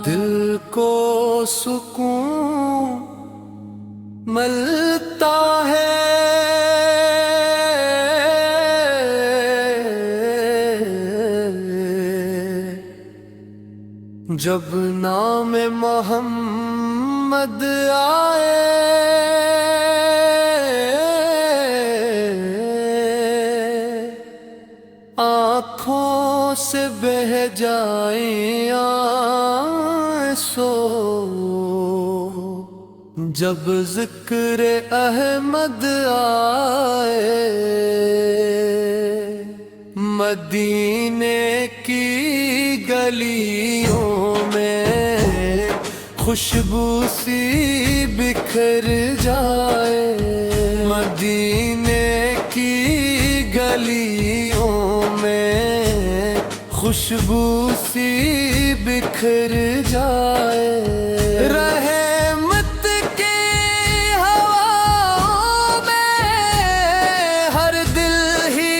دل کو سکون ملتا ہے جب نام محمد آئے، آنکھوں سے بہہ جائیں آنسو جب ذکر احمد آئے۔ مدینے کی گلیوں میں خوشبو سی بکھر جائے، مدینے کی گلیوں میں خوشبو سی بکھر جائے۔ رحمت کی ہواؤں میں ہر دل ہی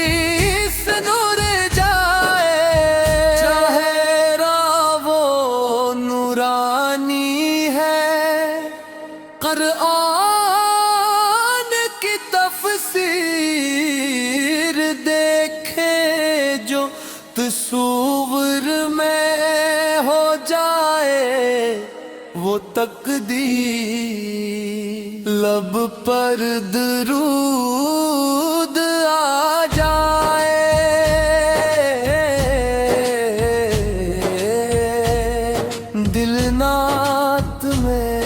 سے نور جائے، چاہے راہ وہ نورانی ہے، قرآن کی تفسیر دیکھے جو تصور میں ہو جائے، وہ تقدیر لب پر درود آ جائے۔ دل نعت میں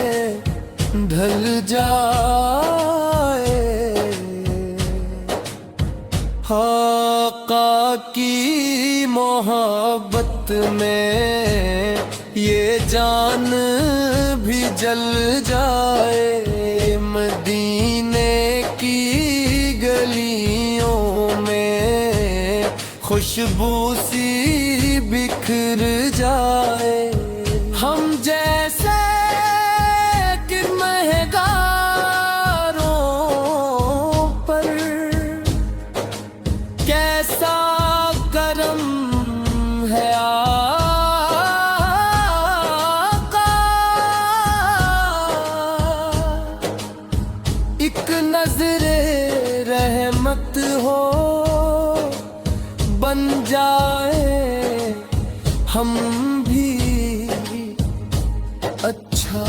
ڈھل جائے، آقا کی محبت میں یہ جان بھی جل جائے۔ مدینے کی گلیوں میں خوشبو سی بکھر جائے۔ ہم جیسے کہ مہگاروں پر کیسا کرم ہے ایک نظر رحمت ہو بن جائے، ہم بھی اچھا